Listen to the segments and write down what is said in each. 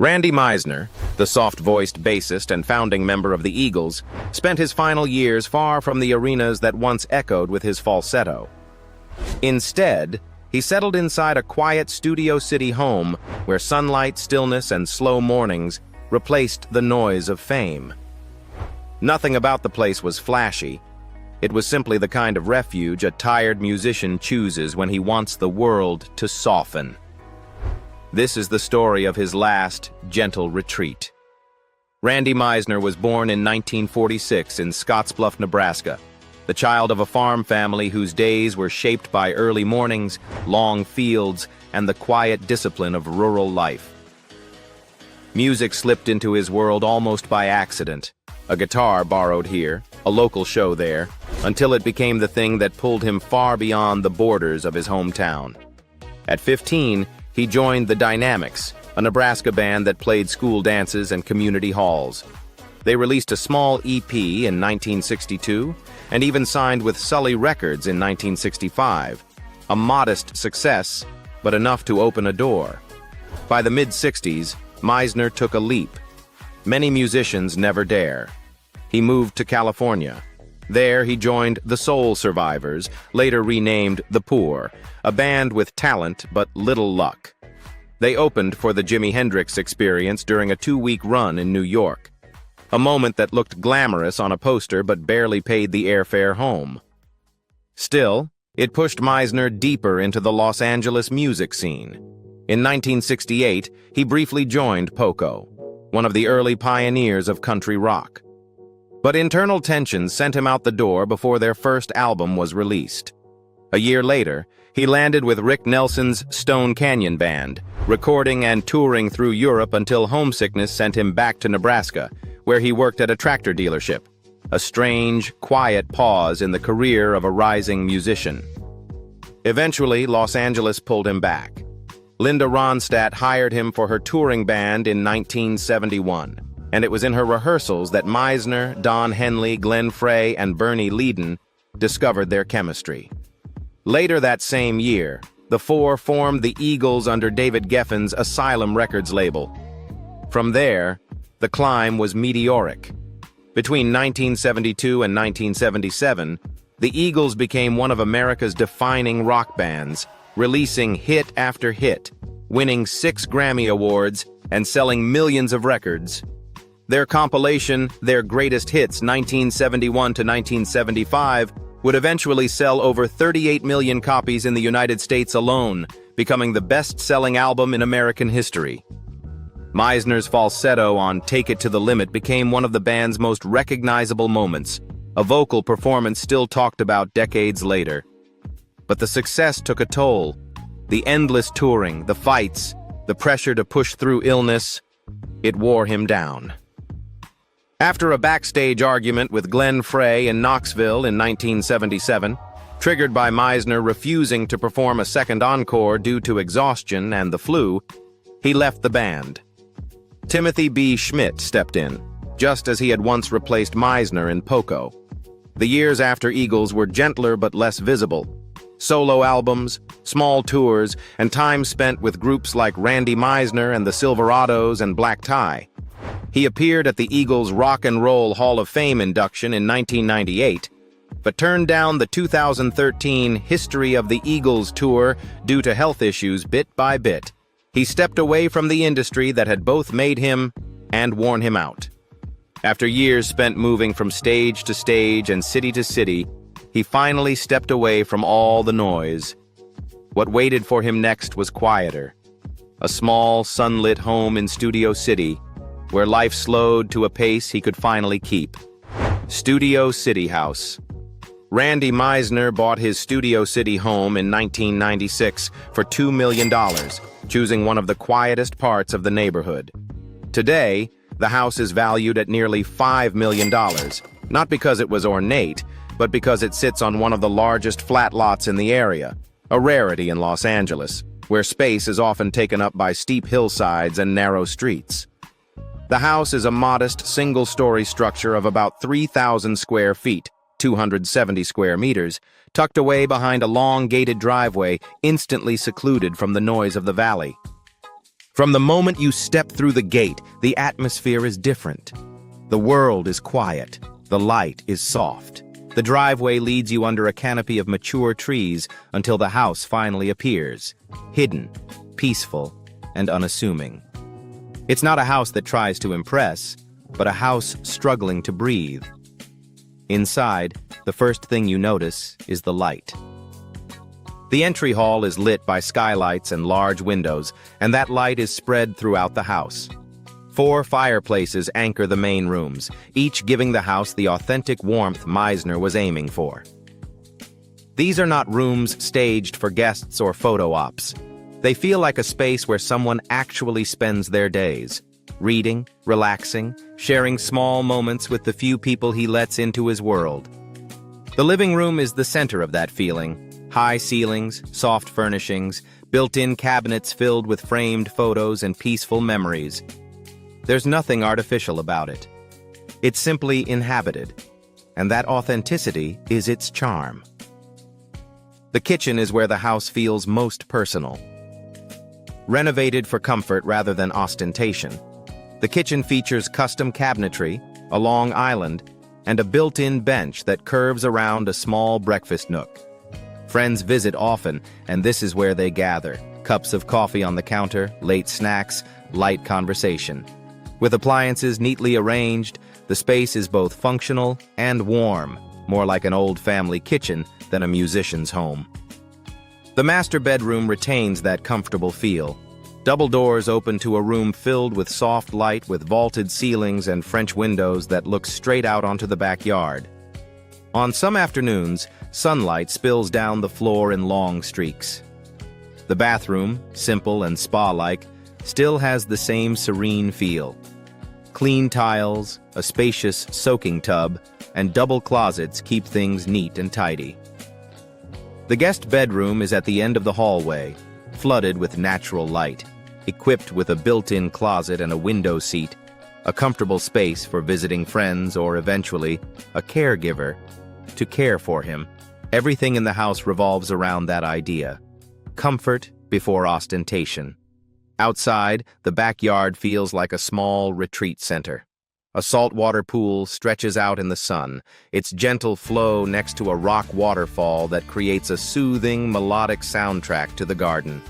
Randy Meisner, the soft-voiced bassist and founding member of the Eagles, spent his final years far from the arenas that once echoed with his falsetto. Instead, he settled inside a quiet Studio City home where sunlight, stillness, and slow mornings replaced the noise of fame. Nothing about the place was flashy. It was simply the kind of refuge a tired musician chooses when he wants the world to soften. This is the story of his last, gentle retreat. Randy Meisner was born in 1946 in Scottsbluff, Nebraska, the child of a farm family whose days were shaped by early mornings, long fields, and the quiet discipline of rural life. Music slipped into his world almost by accident. A guitar borrowed here, a local show there, until it became the thing that pulled him far beyond the borders of his hometown. At 15, he joined the Dynamics, a Nebraska band that played school dances and community halls. They released a small EP in 1962 and even signed with Sully Records in 1965. A modest success, but enough to open a door. By the mid-60s, Meisner took a leap. Many musicians never dare. He moved to California. There he joined the Soul Survivors, later renamed The Poor, a band with talent but little luck. They opened for the Jimi Hendrix Experience during a 2-week run in New York. A moment that looked glamorous on a poster but barely paid the airfare home. Still, it pushed Meisner deeper into the Los Angeles music scene. In 1968, he briefly joined Poco, one of the early pioneers of country rock. But internal tensions sent him out the door before their first album was released. A year later, he landed with Rick Nelson's Stone Canyon Band, recording and touring through Europe until homesickness sent him back to Nebraska, where he worked at a tractor dealership, a strange, quiet pause in the career of a rising musician. Eventually, Los Angeles pulled him back. Linda Ronstadt hired him for her touring band in 1971. And it was in her rehearsals that Meisner, Don Henley, Glenn Frey, and Bernie Leadon discovered their chemistry. Later that same year, the four formed the Eagles under David Geffen's Asylum Records label. From there, the climb was meteoric. Between 1972 and 1977, the Eagles became one of America's defining rock bands, releasing hit after hit, winning 6 Grammy Awards, and selling millions of records. Their compilation, Their Greatest Hits 1971 to 1975, would eventually sell over 38 million copies in the United States alone, becoming the best-selling album in American history. Meisner's falsetto on Take It to the Limit became one of the band's most recognizable moments, a vocal performance still talked about decades later. But the success took a toll. The endless touring, the fights, the pressure to push through illness, it wore him down. After a backstage argument with Glenn Frey in Knoxville in 1977, triggered by Meisner refusing to perform a second encore due to exhaustion and the flu, he left the band. Timothy B. Schmidt stepped in, just as he had once replaced Meisner in Poco. The years after Eagles were gentler but less visible. Solo albums, small tours, and time spent with groups like Randy Meisner and the Silverados and Black Tie. He appeared at the Eagles Rock and Roll Hall of Fame induction in 1998, but turned down the 2013 History of the Eagles tour due to health issues bit by bit. He stepped away from the industry that had both made him and worn him out. After years spent moving from stage to stage and city to city, he finally stepped away from all the noise. What waited for him next was quieter. A small, sunlit home in Studio City, where life slowed to a pace he could finally keep. Studio City House. Randy Meisner bought his Studio City home in 1996 for $2 million, choosing one of the quietest parts of the neighborhood. Today, the house is valued at nearly $5 million, not because it was ornate, but because it sits on one of the largest flat lots in the area, a rarity in Los Angeles, where space is often taken up by steep hillsides and narrow streets. The house is a modest, single-story structure of about 3,000 square feet, 270 square meters, tucked away behind a long gated driveway, instantly secluded from the noise of the valley. From the moment you step through the gate, the atmosphere is different. The world is quiet. The light is soft. The driveway leads you under a canopy of mature trees until the house finally appears, hidden, peaceful, and unassuming. It's not a house that tries to impress, but a house struggling to breathe. Inside, the first thing you notice is the light. The entry hall is lit by skylights and large windows, and that light is spread throughout the house. 4 fireplaces anchor the main rooms, each giving the house the authentic warmth Meisner was aiming for. These are not rooms staged for guests or photo ops. They feel like a space where someone actually spends their days, reading, relaxing, sharing small moments with the few people he lets into his world. The living room is the center of that feeling. High ceilings, soft furnishings, built-in cabinets filled with framed photos and peaceful memories. There's nothing artificial about it. It's simply inhabited, and that authenticity is its charm. The kitchen is where the house feels most personal. Renovated for comfort rather than ostentation, the kitchen features custom cabinetry, a long island, and a built-in bench that curves around a small breakfast nook. Friends visit often, and this is where they gather. Cups of coffee on the counter, late snacks, light conversation. With appliances neatly arranged, the space is both functional and warm, more like an old family kitchen than a musician's home. The master bedroom retains that comfortable feel. Double doors open to a room filled with soft light with vaulted ceilings and French windows that look straight out onto the backyard. On some afternoons, sunlight spills down the floor in long streaks. The bathroom, simple and spa-like, still has the same serene feel. Clean tiles, a spacious soaking tub, and double closets keep things neat and tidy. The guest bedroom is at the end of the hallway, flooded with natural light, equipped with a built-in closet and a window seat, a comfortable space for visiting friends or, eventually, a caregiver to care for him. Everything in the house revolves around that idea. Comfort before ostentation. Outside, the backyard feels like a small retreat center. A saltwater pool stretches out in the sun, its gentle flow next to a rock waterfall that creates a soothing, melodic soundtrack to the garden.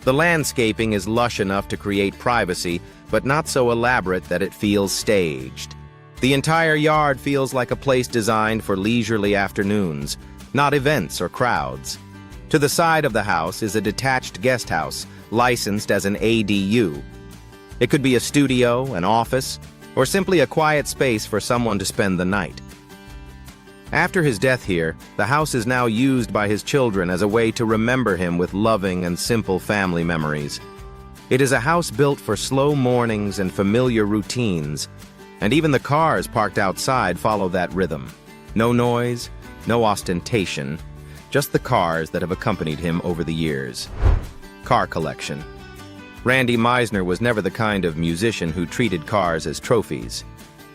The landscaping is lush enough to create privacy, but not so elaborate that it feels staged. The entire yard feels like a place designed for leisurely afternoons, not events or crowds. To the side of the house is a detached guest house, licensed as an ADU. It could be a studio, an office, or simply a quiet space for someone to spend the night. After his death here, the house is now used by his children as a way to remember him with loving and simple family memories. It is a house built for slow mornings and familiar routines, and even the cars parked outside follow that rhythm. No noise, no ostentation, just the cars that have accompanied him over the years. Car collection. Randy Meisner was never the kind of musician who treated cars as trophies.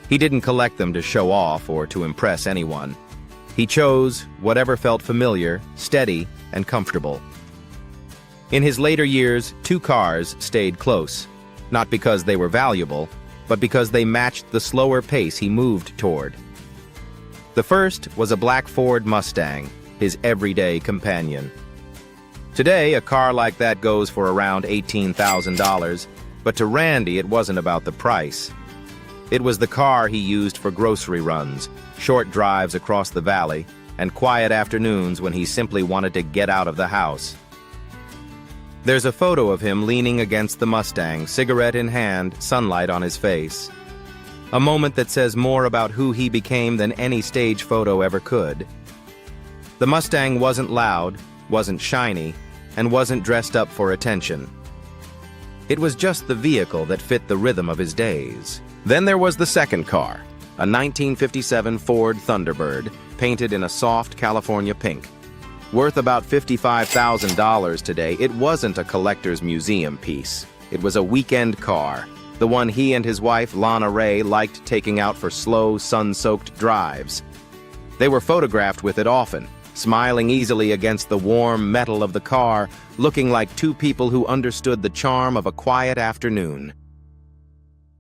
He didn't collect them to show off or to impress anyone. He chose whatever felt familiar, steady, and comfortable. In his later years, 2 cars stayed close, not because they were valuable, but because they matched the slower pace he moved toward. The first was a black Ford Mustang, his everyday companion. Today, a car like that goes for around $18,000, but to Randy it wasn't about the price. It was the car he used for grocery runs, short drives across the valley, and quiet afternoons when he simply wanted to get out of the house. There's a photo of him leaning against the Mustang, cigarette in hand, sunlight on his face. A moment that says more about who he became than any stage photo ever could. The Mustang wasn't loud, wasn't shiny, and wasn't dressed up for attention. It was just the vehicle that fit the rhythm of his days. Then there was the second car, a 1957 Ford Thunderbird, painted in a soft California pink. Worth about $55,000 today, it wasn't a collector's museum piece. It was a weekend car, the one he and his wife, Lana Ray, liked taking out for slow, sun-soaked drives. They were photographed with it often, smiling easily against the warm metal of the car, looking like two people who understood the charm of a quiet afternoon.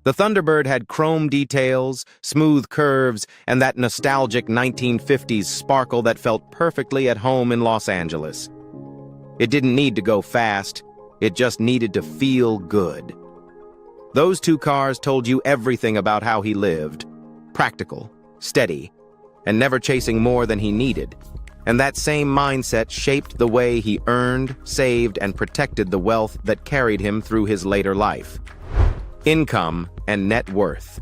The Thunderbird had chrome details, smooth curves, and that nostalgic 1950s sparkle that felt perfectly at home in Los Angeles. It didn't need to go fast, it just needed to feel good. Those two cars told you everything about how he lived. Practical, steady, and never chasing more than he needed. And that same mindset shaped the way he earned, saved, and protected the wealth that carried him through his later life. Income and net worth.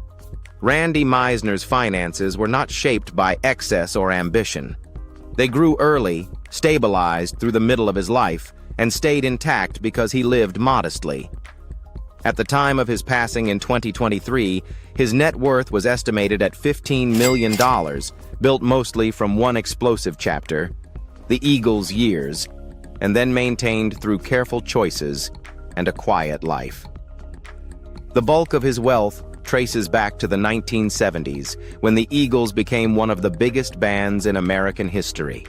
Randy Meisner's finances were not shaped by excess or ambition. They grew early, stabilized through the middle of his life, and stayed intact because he lived modestly. At the time of his passing in 2023, his net worth was estimated at $15 million, built mostly from one explosive chapter, the Eagles' years, and then maintained through careful choices and a quiet life. The bulk of his wealth traces back to the 1970s, when the Eagles became one of the biggest bands in American history.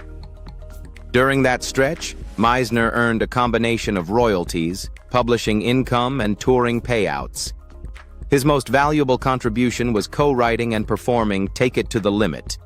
During that stretch, Meisner earned a combination of royalties, publishing income, and touring payouts. His most valuable contribution was co-writing and performing "Take It to the Limit,"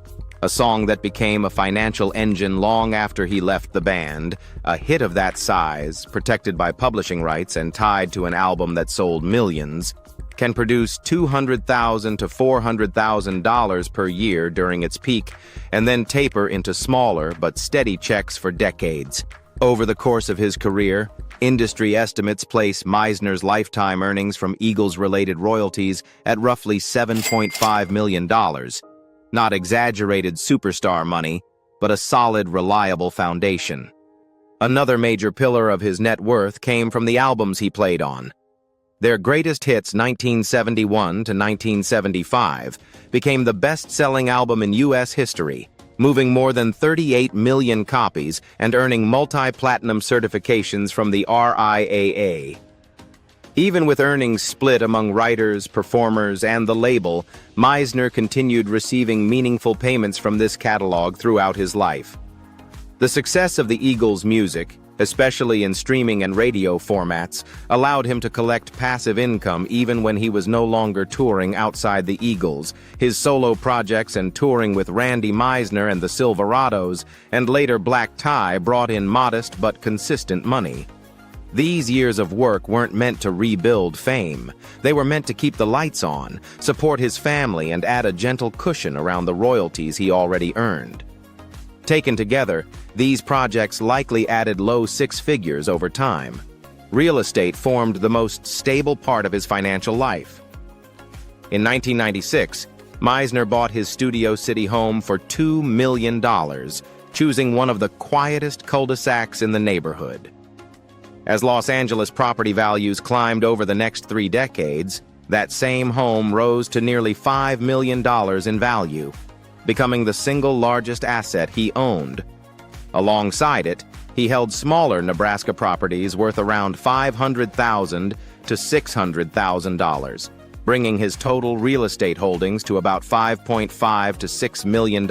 a song that became a financial engine long after he left the band, a hit of that size, protected by publishing rights and tied to an album that sold millions, can produce $200,000 to $400,000 per year during its peak, and then taper into smaller but steady checks for decades. Over the course of his career, industry estimates place Meisner's lifetime earnings from Eagles-related royalties at roughly $7.5 million. Not exaggerated superstar money, but a solid, reliable foundation. Another major pillar of his net worth came from the albums he played on. Their greatest hits, 1971 to 1975, became the best-selling album in U.S. history, moving more than 38 million copies and earning multi-platinum certifications from the RIAA. Even with earnings split among writers, performers, and the label, Meisner continued receiving meaningful payments from this catalog throughout his life. The success of the Eagles' music, especially in streaming and radio formats, allowed him to collect passive income even when he was no longer touring outside the Eagles. His solo projects and touring with Randy Meisner and the Silverados, and later Black Tie, brought in modest but consistent money. These years of work weren't meant to rebuild fame. They were meant to keep the lights on, support his family, and add a gentle cushion around the royalties he already earned. Taken together, these projects likely added low six figures over time. Real estate formed the most stable part of his financial life. In 1996, Meisner bought his Studio City home for $2 million, choosing one of the quietest cul-de-sacs in the neighborhood. As Los Angeles property values climbed over the next 3 decades, that same home rose to nearly $5 million in value, becoming the single largest asset he owned. Alongside it, he held smaller Nebraska properties worth around $500,000 to $600,000, bringing his total real estate holdings to about $5.5 to $6 million.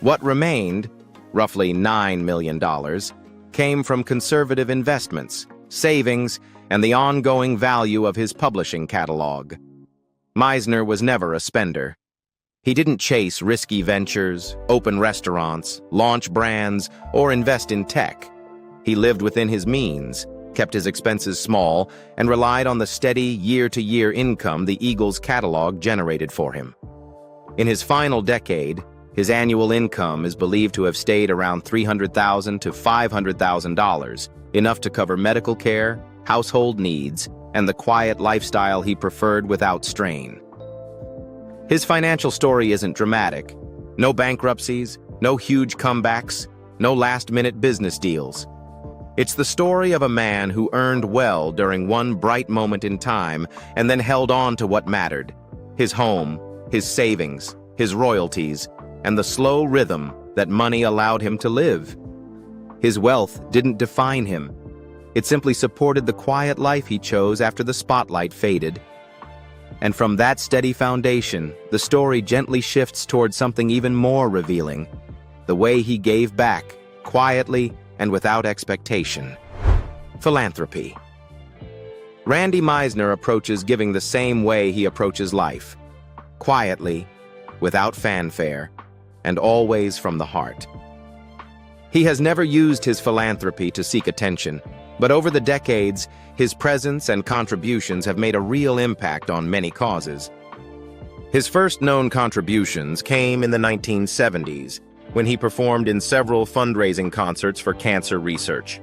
What remained, roughly $9 million, came from conservative investments, savings, and the ongoing value of his publishing catalog. Meisner was never a spender. He didn't chase risky ventures, open restaurants, launch brands, or invest in tech. He lived within his means, kept his expenses small, and relied on the steady year-to-year income the Eagles' catalog generated for him. In his final decade, his annual income is believed to have stayed around $300,000 to $500,000, enough to cover medical care, household needs, and the quiet lifestyle he preferred without strain. His financial story isn't dramatic. No bankruptcies, no huge comebacks, no last-minute business deals. It's the story of a man who earned well during one bright moment in time and then held on to what mattered: his home, his savings, his royalties, and the slow rhythm that money allowed him to live. His wealth didn't define him. It simply supported the quiet life he chose after the spotlight faded. And from that steady foundation, the story gently shifts toward something even more revealing: the way he gave back, quietly and without expectation. Philanthropy. Randy Meisner approaches giving the same way he approaches life. Quietly, without fanfare, and always from the heart. He has never used his philanthropy to seek attention, but over the decades, his presence and contributions have made a real impact on many causes. His first known contributions came in the 1970s, when he performed in several fundraising concerts for cancer research.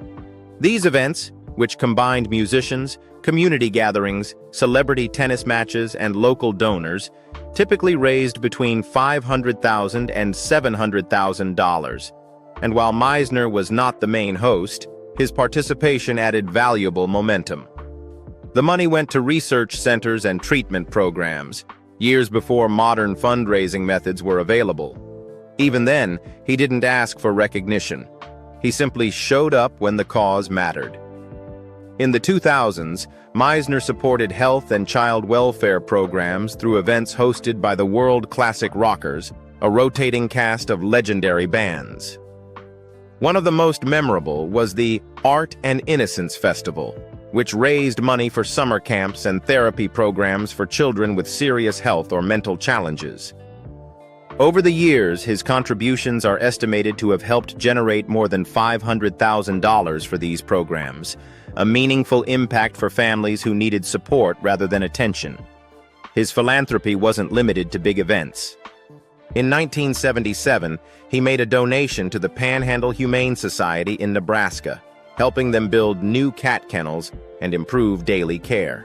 These events, which combined musicians, community gatherings, celebrity tennis matches, and local donors, typically raised between $500,000 and $700,000. And while Meisner was not the main host, his participation added valuable momentum. The money went to research centers and treatment programs, years before modern fundraising methods were available. Even then, he didn't ask for recognition. He simply showed up when the cause mattered. In the 2000s, Meisner supported health and child welfare programs through events hosted by the World Classic Rockers, a rotating cast of legendary bands. One of the most memorable was the Art and Innocence Festival, which raised money for summer camps and therapy programs for children with serious health or mental challenges. Over the years, his contributions are estimated to have helped generate more than $500,000 for these programs, a meaningful impact for families who needed support rather than attention. His philanthropy wasn't limited to big events. In 1977, he made a donation to the Panhandle Humane Society in Nebraska, helping them build new cat kennels and improve daily care.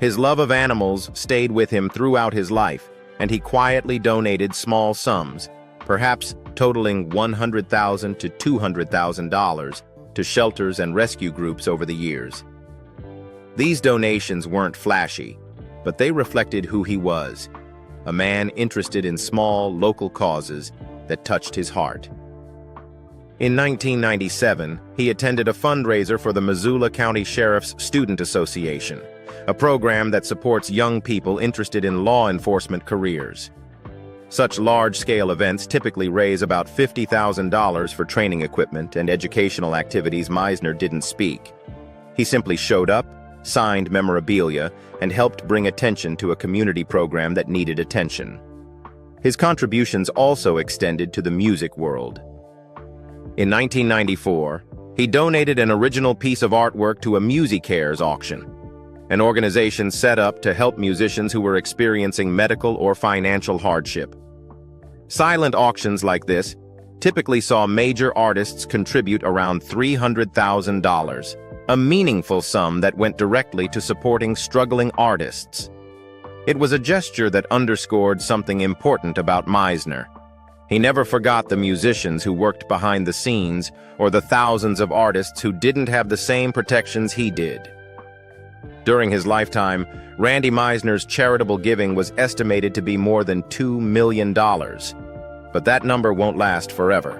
His love of animals stayed with him throughout his life, and he quietly donated small sums, perhaps totaling $100,000 to $200,000, to shelters and rescue groups over the years. These donations weren't flashy, but they reflected who he was, a man interested in small, local causes that touched his heart. In 1997, he attended a fundraiser for the Missoula County Sheriff's Student Association, a program that supports young people interested in law enforcement careers. Such large-scale events typically raise about $50,000 for training equipment and educational activities. Meisner didn't speak. He simply showed up, signed memorabilia, and helped bring attention to a community program that needed attention. His contributions also extended to the music world. In 1994, he donated an original piece of artwork to a MusiCares auction, an organization set up to help musicians who were experiencing medical or financial hardship. Silent auctions like this typically saw major artists contribute around $300,000, a meaningful sum that went directly to supporting struggling artists. It was a gesture that underscored something important about Meisner. He never forgot the musicians who worked behind the scenes or the thousands of artists who didn't have the same protections he did. During his lifetime, Randy Meisner's charitable giving was estimated to be more than $2 million. But that number won't last forever.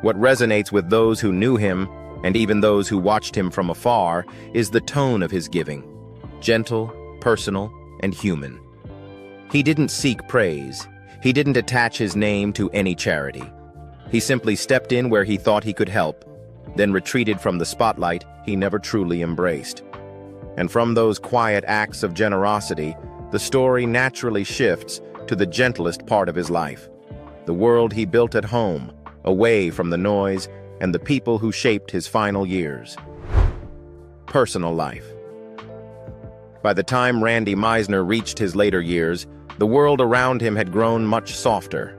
What resonates with those who knew him, and even those who watched him from afar, is the tone of his giving: gentle, personal, and human. He didn't seek praise. He didn't attach his name to any charity. He simply stepped in where he thought he could help, then retreated from the spotlight he never truly embraced. And from those quiet acts of generosity, the story naturally shifts to the gentlest part of his life, the world he built at home, away from the noise and the people who shaped his final years. Personal life. By the time Randy Meisner reached his later years, the world around him had grown much softer.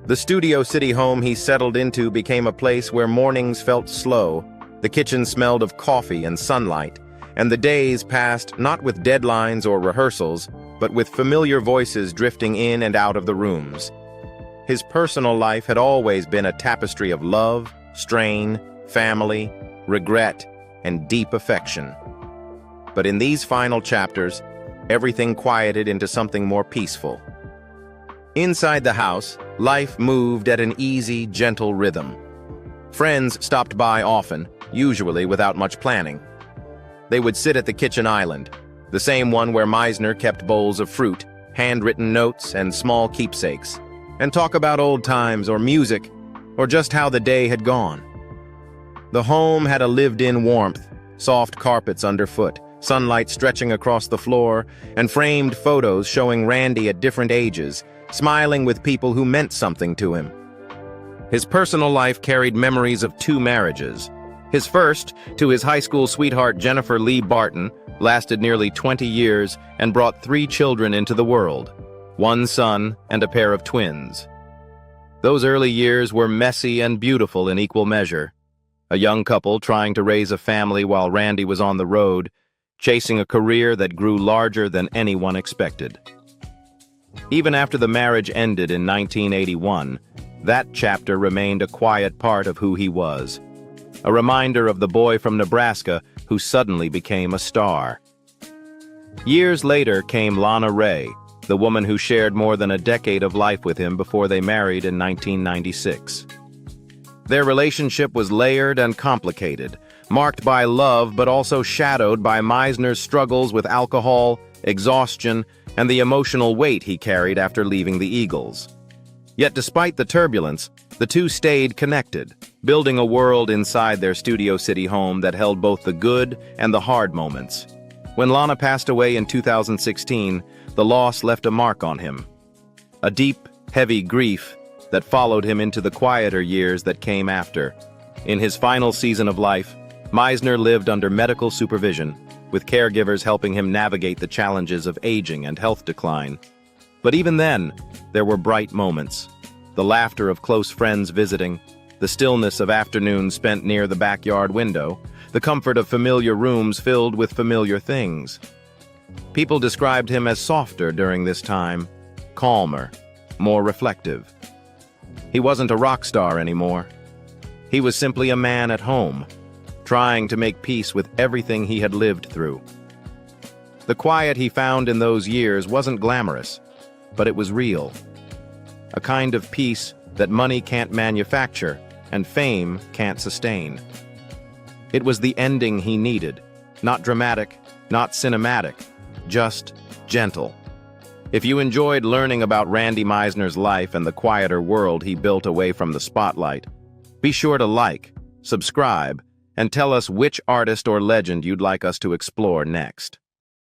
The Studio City home he settled into became a place where mornings felt slow, the kitchen smelled of coffee and sunlight, and the days passed not with deadlines or rehearsals, but with familiar voices drifting in and out of the rooms. His personal life had always been a tapestry of love, strain, family, regret, and deep affection. But in these final chapters, everything quieted into something more peaceful. Inside the house, life moved at an easy, gentle rhythm. Friends stopped by often, usually without much planning. They would sit at the kitchen island, the same one where Meisner kept bowls of fruit, handwritten notes, and small keepsakes. and talk about old times or music or just how the day had gone. The home had a lived-in warmth, soft carpets underfoot, sunlight stretching across the floor, and framed photos showing Randy at different ages, smiling with people who meant something to him. His personal life carried memories of 2 marriages. His first, to his high school sweetheart Jennifer Lee Barton, lasted nearly 20 years and brought 3 children into the world, 1 son and a pair of twins. Those early years were messy and beautiful in equal measure. A young couple trying to raise a family while Randy was on the road, chasing a career that grew larger than anyone expected. Even after the marriage ended in 1981, that chapter remained a quiet part of who he was. A reminder of the boy from Nebraska who suddenly became a star. Years later came Lana Ray, the woman who shared more than a decade of life with him before they married in 1996. Their relationship was layered and complicated, marked by love but also shadowed by Meisner's struggles with alcohol, exhaustion, and the emotional weight he carried after leaving the Eagles. Yet despite the turbulence, the two stayed connected, building a world inside their Studio City home that held both the good and the hard moments. When Lana passed away in 2016, the loss left a mark on him. A deep, heavy grief that followed him into the quieter years that came after. In his final season of life, Meisner lived under medical supervision, with caregivers helping him navigate the challenges of aging and health decline. But even then, there were bright moments. The laughter of close friends visiting, the stillness of afternoons spent near the backyard window, the comfort of familiar rooms filled with familiar things. People described him as softer during this time, calmer, more reflective. He wasn't a rock star anymore. He was simply a man at home, trying to make peace with everything he had lived through. The quiet he found in those years wasn't glamorous, but it was real. A kind of peace that money can't manufacture and fame can't sustain. It was the ending he needed, not dramatic, not cinematic, just gentle. If you enjoyed learning about Randy Meisner's life and the quieter world he built away from the spotlight, be sure to like, subscribe, and tell us which artist or legend you'd like us to explore next.